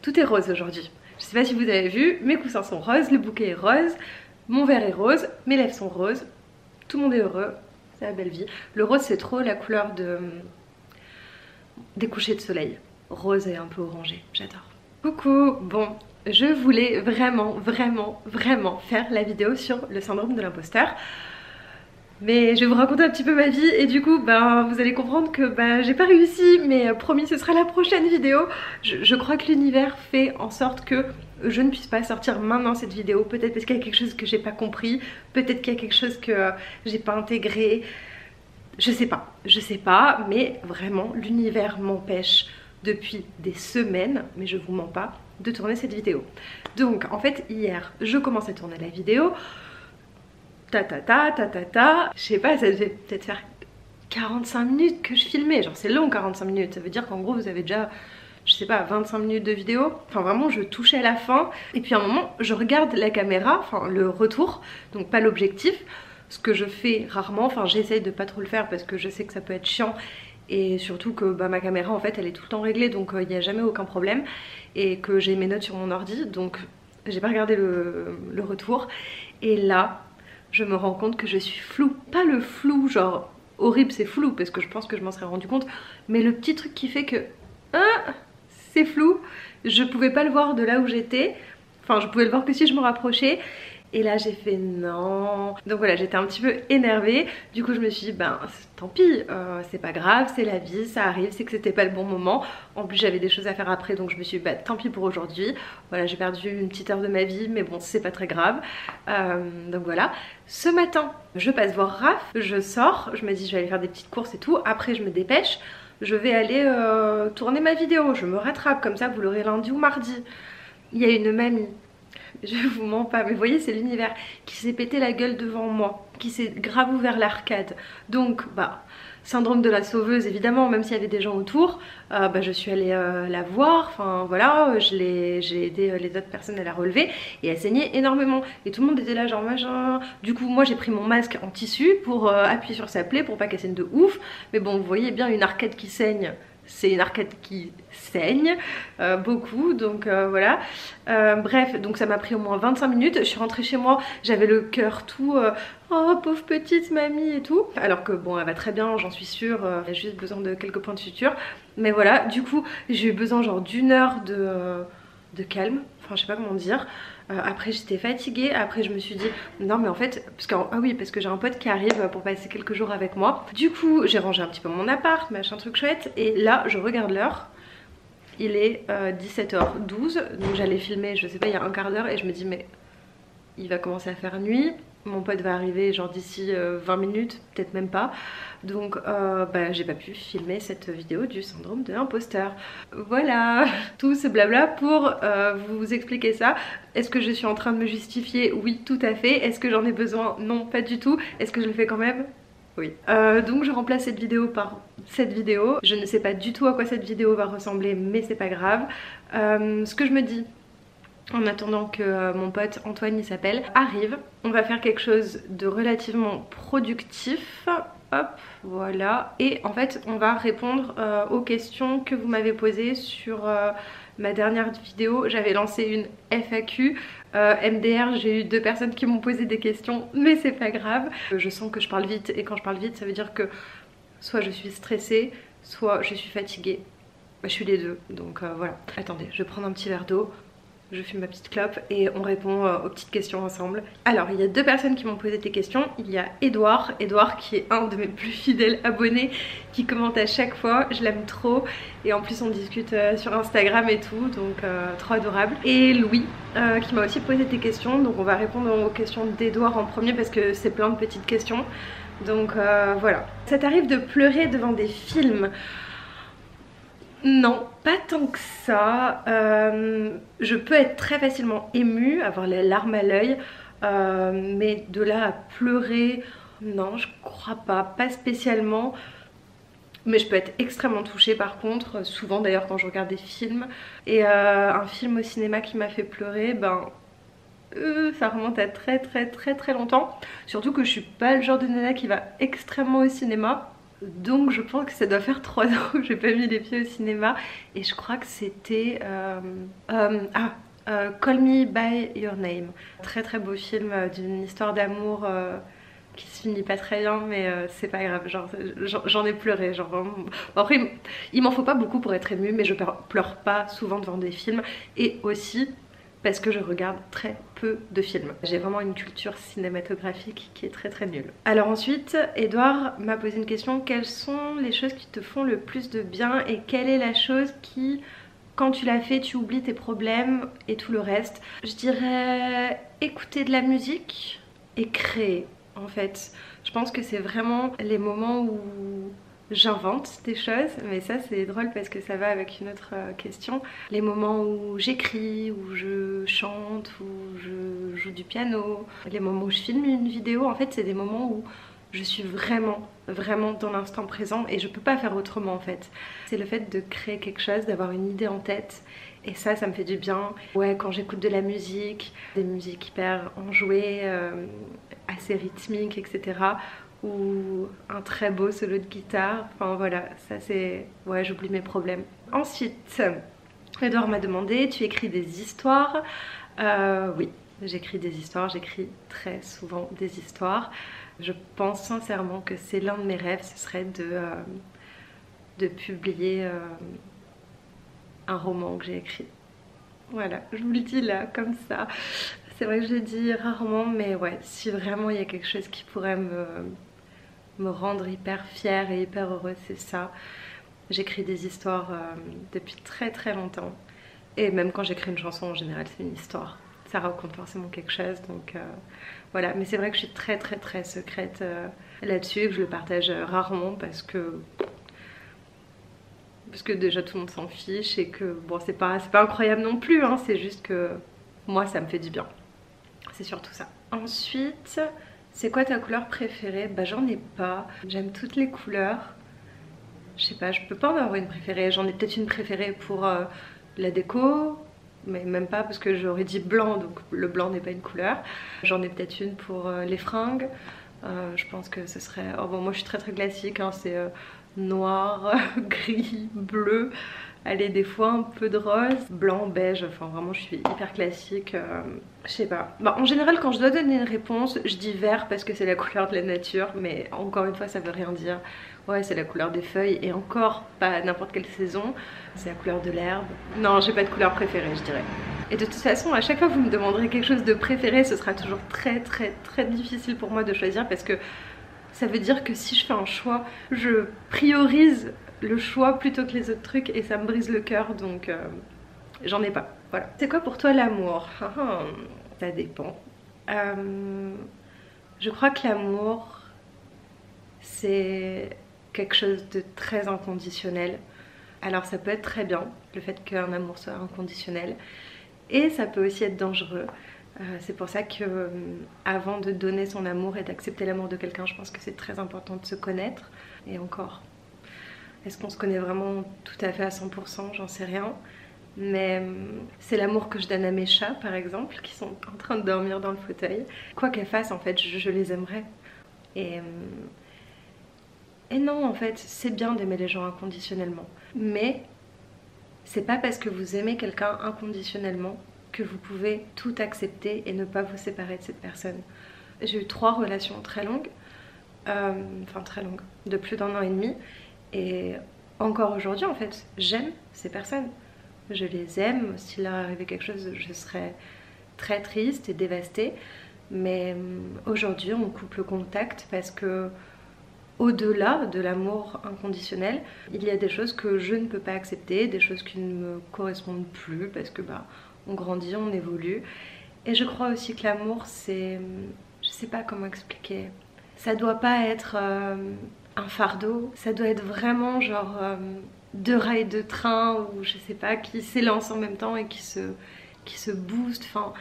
Tout est rose aujourd'hui. Je sais pas si vous avez vu, mes coussins sont roses, le bouquet est rose, mon verre est rose, mes lèvres sont roses, tout le monde est heureux, c'est la belle vie. Le rose c'est trop la couleur des couchers de soleil. Rose et un peu orangé, j'adore. Coucou, bon, je voulais vraiment faire la vidéo sur le syndrome de l'imposteur. Mais je vais vous raconter un petit peu ma vie et du coup vous allez comprendre que j'ai pas réussi, mais promis ce sera la prochaine vidéo. Je crois que l'univers fait en sorte que je ne puisse pas sortir maintenant cette vidéo. Peut-être parce qu'il y a quelque chose que j'ai pas compris, peut-être qu'il y a quelque chose que j'ai pas intégré. Je sais pas, mais vraiment l'univers m'empêche depuis des semaines, mais je vous mens pas, de tourner cette vidéo. Donc en fait hier je commence à tourner la vidéo. Je sais pas, ça devait peut-être faire 45 minutes que je filmais, genre c'est long 45 minutes, ça veut dire qu'en gros vous avez déjà, je sais pas, 25 minutes de vidéo. Enfin vraiment je touchais à la fin et puis à un moment je regarde la caméra, enfin le retour, donc pas l'objectif, ce que je fais rarement, enfin j'essaye de pas trop le faire parce que je sais que ça peut être chiant et surtout que ma caméra en fait elle est tout le temps réglée donc il n'y a jamais aucun problème et que j'ai mes notes sur mon ordi donc j'ai pas regardé le retour et là je me rends compte que je suis floue. Pas le flou genre horrible c'est flou parce que je pense que je m'en serais rendu compte, mais le petit truc qui fait que c'est flou, je pouvais pas le voir de là où j'étais, enfin je pouvais le voir que si je me rapprochais. Et là j'ai fait non. Donc voilà, j'étais un petit peu énervée. Du coup je me suis dit tant pis, c'est pas grave, c'est la vie, ça arrive, c'est que c'était pas le bon moment. En plus j'avais des choses à faire après donc je me suis dit tant pis pour aujourd'hui. Voilà, j'ai perdu une petite heure de ma vie mais bon c'est pas très grave. Donc voilà. Ce matin je passe voir Raph, je sors, je me dis je vais aller faire des petites courses et tout. Après je me dépêche, je vais aller tourner ma vidéo, je me rattrape comme ça vous l'aurez lundi ou mardi. Il y a une mamie, je vous mens pas, mais vous voyez c'est l'univers qui s'est pété la gueule devant moi, qui s'est grave ouvert l'arcade. Donc syndrome de la sauveuse évidemment, même s'il y avait des gens autour, je suis allée la voir, enfin voilà, j'ai aidé les autres personnes à la relever et elle saignait énormément et tout le monde était là genre machin. Du coup moi j'ai pris mon masque en tissu pour appuyer sur sa plaie pour pas qu'elle saigne de ouf, mais bon vous voyez bien une arcade qui saigne, c'est une arcade qui saigne beaucoup donc voilà. Bref, donc ça m'a pris au moins 25 minutes. Je suis rentrée chez moi, j'avais le cœur tout oh pauvre petite mamie et tout, alors que bon elle va très bien j'en suis sûre, elle a juste besoin de quelques points de suture. Mais voilà, du coup j'ai eu besoin genre d'une heure de calme, enfin je sais pas comment dire. Après j'étais fatiguée, après je me suis dit non mais en fait, parce que j'ai un pote qui arrive pour passer quelques jours avec moi. Du coup j'ai rangé un petit peu mon appart, machin truc chouette, et là je regarde l'heure. Il est 17h12, donc j'allais filmer je sais pas il y a un quart d'heure et je me dis mais il va commencer à faire nuit. Mon pote va arriver genre d'ici 20 minutes, peut-être même pas. Donc j'ai pas pu filmer cette vidéo du syndrome de l'imposteur. Voilà, tout ce blabla pour vous expliquer ça. Est-ce que je suis en train de me justifier? Oui, tout à fait. Est-ce que j'en ai besoin? Non, pas du tout. Est-ce que je le fais quand même? Oui. Donc je remplace cette vidéo par cette vidéo. Je ne sais pas du tout à quoi cette vidéo va ressembler, mais c'est pas grave. Ce que je me dis en attendant que mon pote Antoine il s'appelle arrive, on va faire quelque chose de relativement productif. Hop, voilà. Et en fait on va répondre aux questions que vous m'avez posées sur ma dernière vidéo. J'avais lancé une FAQ MDR, j'ai eu 2 personnes qui m'ont posé des questions, mais c'est pas grave. Je sens que je parle vite et quand je parle vite ça veut dire que soit je suis stressée, soit je suis fatiguée. Je suis les deux, donc voilà. Attendez, je vais prendre un petit verre d'eau. Je fume ma petite clope et on répond aux petites questions ensemble. Alors il y a 2 personnes qui m'ont posé des questions. Il y a Edouard qui est un de mes plus fidèles abonnés, qui commente à chaque fois, je l'aime trop. Et en plus on discute sur Instagram et tout, donc trop adorable. Et Louis qui m'a aussi posé des questions, donc on va répondre aux questions d'Edouard en premier parce que c'est plein de petites questions. Donc voilà. Ça t'arrive de pleurer devant des films? Non, pas tant que ça. Je peux être très facilement émue, avoir les larmes à l'œil, mais de là à pleurer, non, je crois pas spécialement. Mais je peux être extrêmement touchée par contre, souvent d'ailleurs quand je regarde des films. Et un film au cinéma qui m'a fait pleurer, ça remonte à très longtemps. Surtout que je suis pas le genre de nana qui va extrêmement au cinéma. Donc je pense que ça doit faire 3 ans que j'ai pas mis les pieds au cinéma. Et je crois que c'était Call Me By Your Name. Très très beau film d'une histoire d'amour qui se finit pas très bien, mais c'est pas grave, genre j'en ai pleuré, genre vraiment. Bon, après il m'en faut pas beaucoup pour être émue, mais je pleure pas souvent devant des films, et aussi parce que je regarde très peu de films. J'ai vraiment une culture cinématographique qui est très très nulle. Alors ensuite, Edouard m'a posé une question: quelles sont les choses qui te font le plus de bien, et quelle est la chose qui, quand tu l'as fait, tu oublies tes problèmes et tout le reste? Je dirais écouter de la musique et créer. En fait, je pense que c'est vraiment les moments où j'invente des choses, mais ça c'est drôle parce que ça va avec une autre question. Les moments où j'écris, où je chante, où je joue du piano, les moments où je filme une vidéo, en fait c'est des moments où je suis vraiment dans l'instant présent et je peux pas faire autrement en fait. C'est le fait de créer quelque chose, d'avoir une idée en tête, et ça me fait du bien. Ouais, quand j'écoute de la musique, des musiques hyper enjouées, assez rythmiques, etc., ou un très beau solo de guitare, enfin voilà, ça c'est... ouais, j'oublie mes problèmes. Ensuite, Edouard m'a demandé: tu écris des histoires? Oui, j'écris des histoires, j'écris très souvent des histoires. Je pense sincèrement que c'est l'un de mes rêves, ce serait de publier un roman que j'ai écrit. Voilà, je vous le dis là, comme ça. C'est vrai que je le dis rarement, mais ouais, si vraiment il y a quelque chose qui pourrait me rendre hyper fière et hyper heureuse, c'est ça. J'écris des histoires depuis très très longtemps. Et même quand j'écris une chanson, en général, c'est une histoire. Ça raconte forcément quelque chose, donc voilà. Mais c'est vrai que je suis très secrète là-dessus, que je le partage rarement parce que déjà tout le monde s'en fiche, et que bon, c'est pas incroyable non plus, hein, c'est juste que moi ça me fait du bien. C'est surtout ça. Ensuite, c'est quoi ta couleur préférée? Bah j'en ai pas. J'aime toutes les couleurs. Je sais pas, je peux pas en avoir une préférée. J'en ai peut-être une préférée pour la déco, mais même pas, parce que j'aurais dit blanc, donc le blanc n'est pas une couleur. J'en ai peut-être une pour les fringues. Je pense que ce serait... oh bon, moi je suis très classique, hein, c'est noir, gris, bleu. Allez, des fois un peu de rose, blanc, beige, enfin vraiment je suis hyper classique. Je sais pas. Bah, en général quand je dois donner une réponse, je dis vert parce que c'est la couleur de la nature, mais encore une fois ça veut rien dire. Ouais, c'est la couleur des feuilles, et encore pas n'importe quelle saison, c'est la couleur de l'herbe. Non, j'ai pas de couleur préférée, je dirais. Et de toute façon, à chaque fois que vous me demanderez quelque chose de préféré, ce sera toujours très difficile pour moi de choisir, parce que ça veut dire que si je fais un choix, je priorise le choix plutôt que les autres trucs, et ça me brise le cœur, donc j'en ai pas. Voilà. C'est quoi pour toi l'amour? Ça dépend. Je crois que l'amour, c'est quelque chose de très inconditionnel. Alors ça peut être très bien, le fait qu'un amour soit inconditionnel, et ça peut aussi être dangereux. C'est pour ça que avant de donner son amour et d'accepter l'amour de quelqu'un, je pense que c'est très important de se connaître. Et encore, est-ce qu'on se connaît vraiment tout à fait à 100%? J'en sais rien. Mais c'est l'amour que je donne à mes chats par exemple, qui sont en train de dormir dans le fauteuil. Quoi qu'elles fassent, en fait, je les aimerais. Et non, en fait, c'est bien d'aimer les gens inconditionnellement. Mais c'est pas parce que vous aimez quelqu'un inconditionnellement que vous pouvez tout accepter et ne pas vous séparer de cette personne. J'ai eu 3 relations très longues, enfin très longues, de plus d'1 an et demi, et encore aujourd'hui en fait, j'aime ces personnes. Je les aime, s'il leur arrivait quelque chose, je serais très triste et dévastée, mais aujourd'hui on coupe le contact parce que au-delà de l'amour inconditionnel, il y a des choses que je ne peux pas accepter, des choses qui ne me correspondent plus parce que bah on grandit, on évolue. Et je crois aussi que l'amour, c'est... je sais pas comment expliquer. Ça doit pas être un fardeau, ça doit être vraiment genre 2 rails de train, ou je sais pas, qui s'élancent en même temps et qui se boostent. Enfin,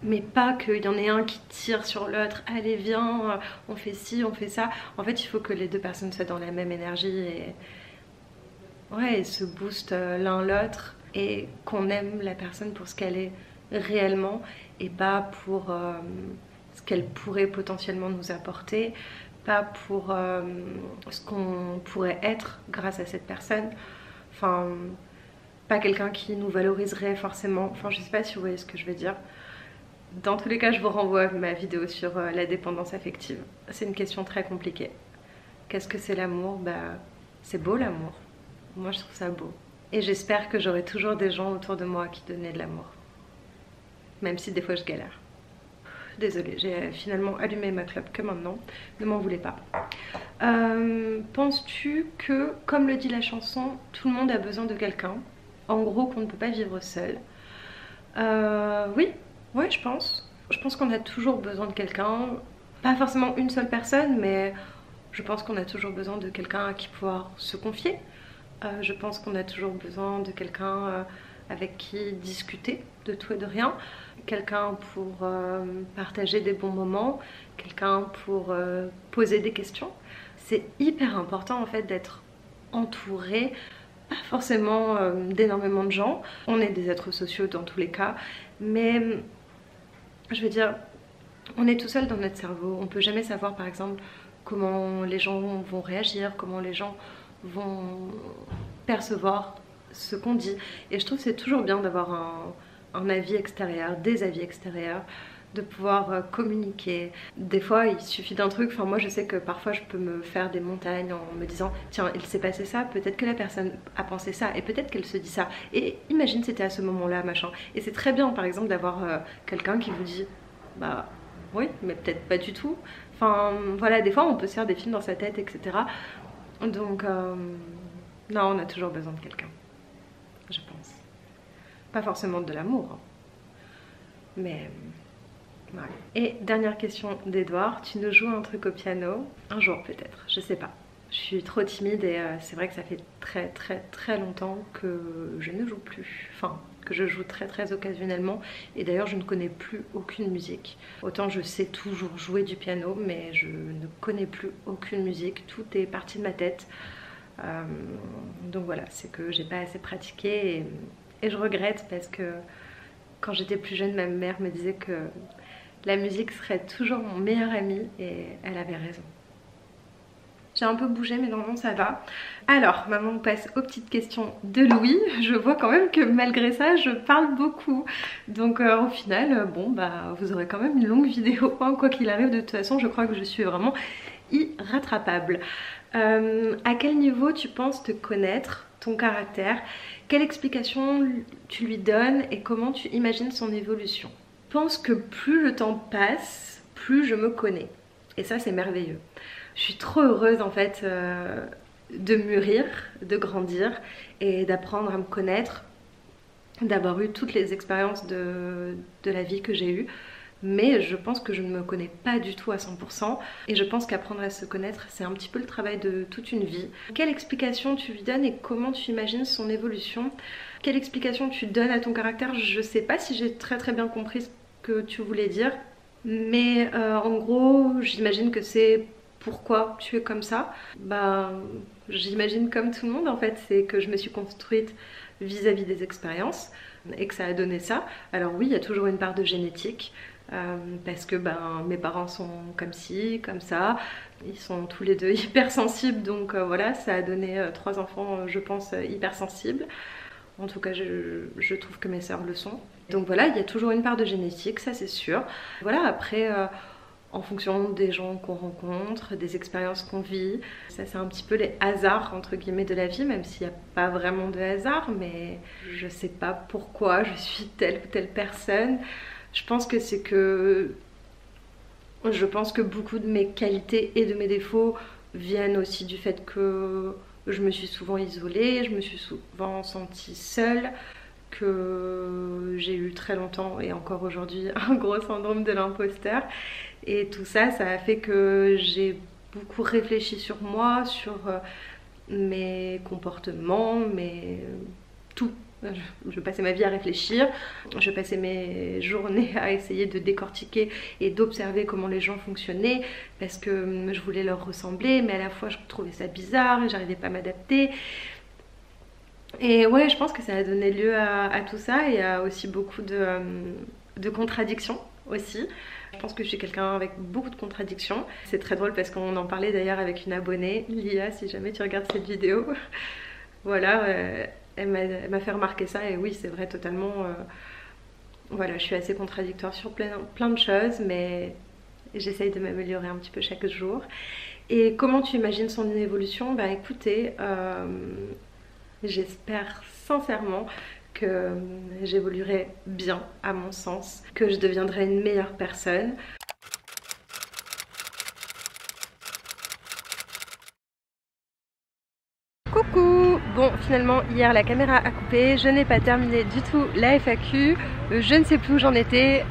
mais pas qu'il y en ait un qui tire sur l'autre, allez viens, on fait ci, on fait ça. En fait il faut que les 2 personnes soient dans la même énergie et ouais, et se boostent l'un l'autre, et qu'on aime la personne pour ce qu'elle est réellement et pas pour ce qu'elle pourrait potentiellement nous apporter. pas pour ce qu'on pourrait être grâce à cette personne. Enfin, pas quelqu'un qui nous valoriserait forcément. Enfin, je sais pas si vous voyez ce que je veux dire. Dans tous les cas, je vous renvoie à ma vidéo sur la dépendance affective. C'est une question très compliquée. Qu'est-ce que c'est l'amour? Bah, c'est beau l'amour. Moi, je trouve ça beau. Et j'espère que j'aurai toujours des gens autour de moi qui donnaient de l'amour. Même si des fois je galère. Désolée, j'ai finalement allumé ma clope que maintenant. Ne m'en voulez pas. Penses-tu que, comme le dit la chanson, tout le monde a besoin de quelqu'un? En gros, qu'on ne peut pas vivre seul. Oui, je pense. Je pense qu'on a toujours besoin de quelqu'un. Pas forcément une seule personne, mais je pense qu'on a toujours besoin de quelqu'un à qui pouvoir se confier. Je pense qu'on a toujours besoin de quelqu'un avec qui discuter de tout et de rien. Quelqu'un pour partager des bons moments. Quelqu'un pour poser des questions. C'est hyper important en fait d'être entouré, pas forcément d'énormément de gens. On est des êtres sociaux dans tous les cas. Mais je veux dire, on est tout seul dans notre cerveau. On peut jamais savoir par exemple comment les gens vont réagir, comment les gens vont percevoir ce qu'on dit. Et je trouve que c'est toujours bien d'avoir un avis extérieur, des avis extérieurs, de pouvoir communiquer. Des fois il suffit d'un truc, enfin moi je sais que parfois je peux me faire des montagnes en me disant tiens il s'est passé ça, peut-être que la personne a pensé ça et peut-être qu'elle se dit ça et imagine c'était à ce moment là machin. Et c'est très bien par exemple d'avoir quelqu'un qui vous dit bah oui mais peut-être pas du tout. Enfin voilà, des fois on peut se faire des films dans sa tête etc. Donc non, on a toujours besoin de quelqu'un, je pense. Pas forcément de l'amour hein. Mais ouais. Et dernière question d'Edouard, tu nous joues un truc au piano? Un jour peut-être, je sais pas. Je suis trop timide et c'est vrai que ça fait très longtemps que je ne joue plus. Enfin, que je joue très occasionnellement. Et d'ailleurs, je ne connais plus aucune musique. Autant je sais toujours jouer du piano, mais je ne connais plus aucune musique. Tout est parti de ma tête. Donc voilà, c'est que j'ai pas assez pratiqué et je regrette parce que quand j'étais plus jeune, ma mère me disait que la musique serait toujours mon meilleur ami et elle avait raison. J'ai un peu bougé mais normalement ça va. Alors maintenant on passe aux petites questions de Louis. Je vois quand même que malgré ça je parle beaucoup. Donc au final bon bah vous aurez quand même une longue vidéo hein, quoi qu'il arrive. De toute façon je crois que je suis vraiment irrattrapable. À quel niveau tu penses te connaître, ton caractère? Quelle explication tu lui donnes et comment tu imagines son évolution? Je pense que plus le temps passe, plus je me connais. Et ça c'est merveilleux. Je suis trop heureuse en fait de mûrir, de grandir et d'apprendre à me connaître, d'avoir eu toutes les expériences de la vie que j'ai eues. Mais je pense que je ne me connais pas du tout à 100% et je pense qu'apprendre à se connaître c'est un petit peu le travail de toute une vie. Quelle explication tu lui donnes et comment tu imagines son évolution? Quelle explication tu donnes à ton caractère? Je sais pas si j'ai très bien compris ce que tu voulais dire, mais en gros j'imagine que c'est pourquoi tu es comme ça. Bah j'imagine comme tout le monde en fait, c'est que je me suis construite vis-à-vis des expériences et que ça a donné ça. Alors oui, il y a toujours une part de génétique. Parce que ben, mes parents sont comme ci, comme ça, ils sont tous les deux hypersensibles donc voilà, ça a donné 3 enfants je pense hypersensibles. En tout cas je trouve que mes sœurs le sont. Donc voilà, il y a toujours une part de génétique, ça c'est sûr. Voilà, après en fonction des gens qu'on rencontre, des expériences qu'on vit, ça c'est un petit peu les hasards entre guillemets de la vie, même s'il n'y a pas vraiment de hasard, mais je sais pas pourquoi je suis telle ou telle personne. Je pense que c'est que beaucoup de mes qualités et de mes défauts viennent aussi du fait que je me suis souvent isolée, je me suis souvent sentie seule, que j'ai eu très longtemps et encore aujourd'hui un gros syndrome de l'imposteur. Et tout ça, ça a fait que j'ai beaucoup réfléchi sur moi, sur mes comportements, tout. Je passais ma vie à réfléchir, je passais mes journées à essayer de décortiquer et d'observer comment les gens fonctionnaient parce que je voulais leur ressembler, mais à la fois je trouvais ça bizarre et j'arrivais pas à m'adapter. Et ouais, je pense que ça a donné lieu à tout ça et à aussi beaucoup de contradictions aussi. Je pense que je suis quelqu'un avec beaucoup de contradictions. C'est très drôle parce qu'on en parlait d'ailleurs avec une abonnée, Lia, si jamais tu regardes cette vidéo. Voilà, elle m'a fait remarquer ça et oui, c'est vrai totalement. Voilà, je suis assez contradictoire sur plein de choses, mais j'essaye de m'améliorer un petit peu chaque jour. Et comment tu imagines son évolution? Bah écoutez, j'espère sincèrement que j'évoluerai bien à mon sens, que je deviendrai une meilleure personne. Coucou! Bon, finalement hier la caméra a coupé, je n'ai pas terminé du tout la FAQ, je ne sais plus où j'en étais,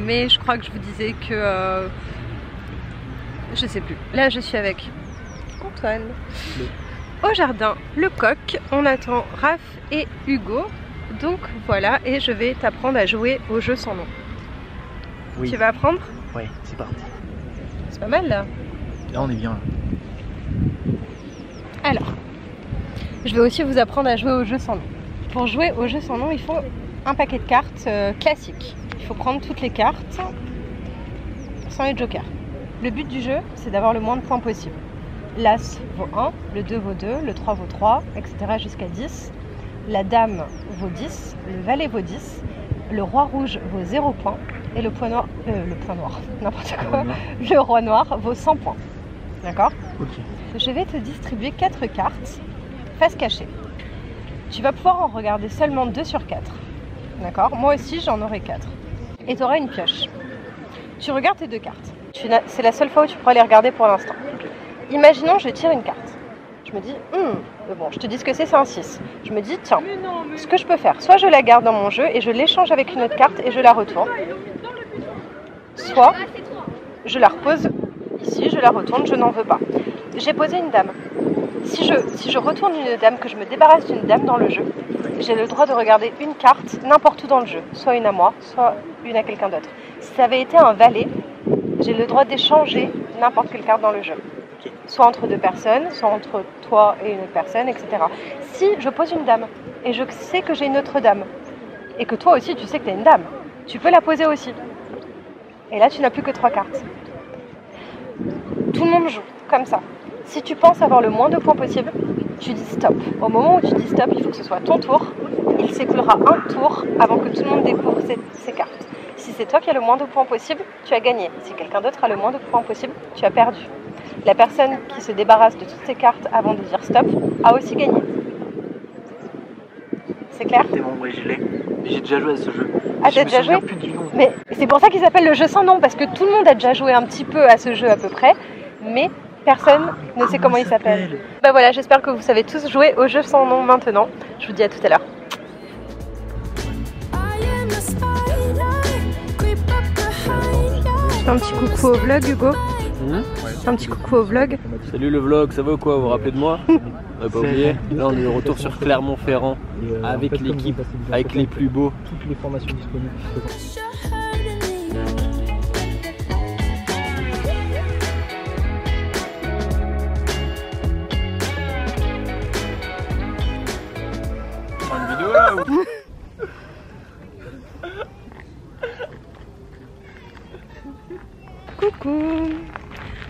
mais je crois que je vous disais que... je sais plus. Là je suis avec Antoine. Au jardin, le coq, on attend Raph et Hugo. Donc voilà, et je vais t'apprendre à jouer au jeu sans nom. Oui. Tu vas apprendre? Ouais, c'est parti. C'est pas mal là. Là on est bien. Alors, je vais aussi vous apprendre à jouer au jeu sans nom. Pour jouer au jeu sans nom, il faut un paquet de cartes classique. Il faut prendre toutes les cartes sans les jokers. Le but du jeu, c'est d'avoir le moins de points possible. L'As vaut 1, le 2 vaut 2, le 3 vaut 3, etc. jusqu'à 10. La dame vaut 10, le valet vaut 10, le roi rouge vaut 0 points et le point noir, n'importe quoi, le roi noir vaut 100 points. D'accord? Ok. Je vais te distribuer 4 cartes face cachée. Tu vas pouvoir en regarder seulement 2 sur 4. D'accord? Moi aussi j'en aurai 4. Et tu auras une pioche. Tu regardes tes 2 cartes. C'est la seule fois où tu pourras les regarder pour l'instant. Imaginons je tire une carte. Je me dis, bon, je te dis ce que c'est un 6. Je me dis, tiens, ce que je peux faire, soit je la garde dans mon jeu et je l'échange avec une autre carte et je la retourne. Soit je la repose ici, je la retourne, je n'en veux pas. J'ai posé une dame. Si je retourne une dame, que je me débarrasse d'une dame dans le jeu, j'ai le droit de regarder une carte n'importe où dans le jeu. Soit une à moi, soit une à quelqu'un d'autre. Si ça avait été un valet, j'ai le droit d'échanger n'importe quelle carte dans le jeu. Soit entre 2 personnes, soit entre toi et une autre personne, etc. Si je pose une dame et je sais que j'ai une autre dame et que toi aussi tu sais que tu as une dame, tu peux la poser aussi. Et là tu n'as plus que 3 cartes. Tout le monde joue comme ça. Si tu penses avoir le moins de points possible, tu dis stop. Au moment où tu dis stop, il faut que ce soit ton tour. Il s'écoulera un tour avant que tout le monde découvre ses cartes. Si c'est toi qui as le moins de points possible, tu as gagné. Si quelqu'un d'autre a le moins de points possible, tu as perdu. La personne qui se débarrasse de toutes ses cartes avant de dire stop a aussi gagné. C'est clair? C'est bon, oui, je l'ai. J'ai déjà joué à ce jeu. Ah, t'as déjà joué? Mais c'est pour ça qu'il s'appelle le jeu sans nom, parce que tout le monde a déjà joué un petit peu à ce jeu à peu près, mais personne ne sait comment il s'appelle. Bah voilà, j'espère que vous savez tous jouer au jeu sans nom maintenant. Je vous dis à tout à l'heure. Je fais un petit coucou au vlog, Hugo. Un petit coucou au vlog. Salut le vlog, ça va ou quoi? Vous vous rappelez de moi? On n'a pas oublié. Là on est de retour sur Clermont-Ferrand avec l'équipe, avec les plus beaux. Toutes les formations disponibles. Une vidéo là ou... Coucou!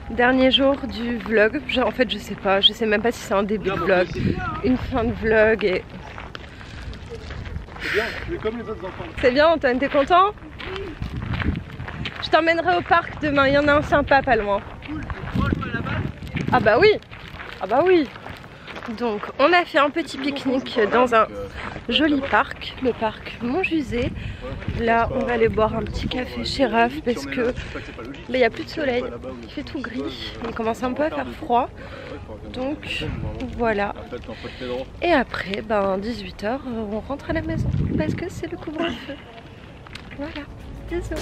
Dernier jour du vlog, en fait je sais même pas si c'est un début de vlog, une fin de vlog et... C'est bien, tu es comme les autres enfants. C'est bien Antoine, t'es content? Je t'emmènerai au parc demain, il y en a un sympa pas loin. Cool, moi je vais à la balle. Ah bah oui! Ah bah oui! Donc on a fait un petit pique-nique dans un joli parc, le parc Montjusé. Là on va aller boire un petit café chez Raph parce que il n'y a plus de soleil, il fait tout gris, il commence un peu à faire froid. Donc voilà. Et après, 18 h, on rentre à la maison parce que c'est le couvre-feu. Voilà, désolé.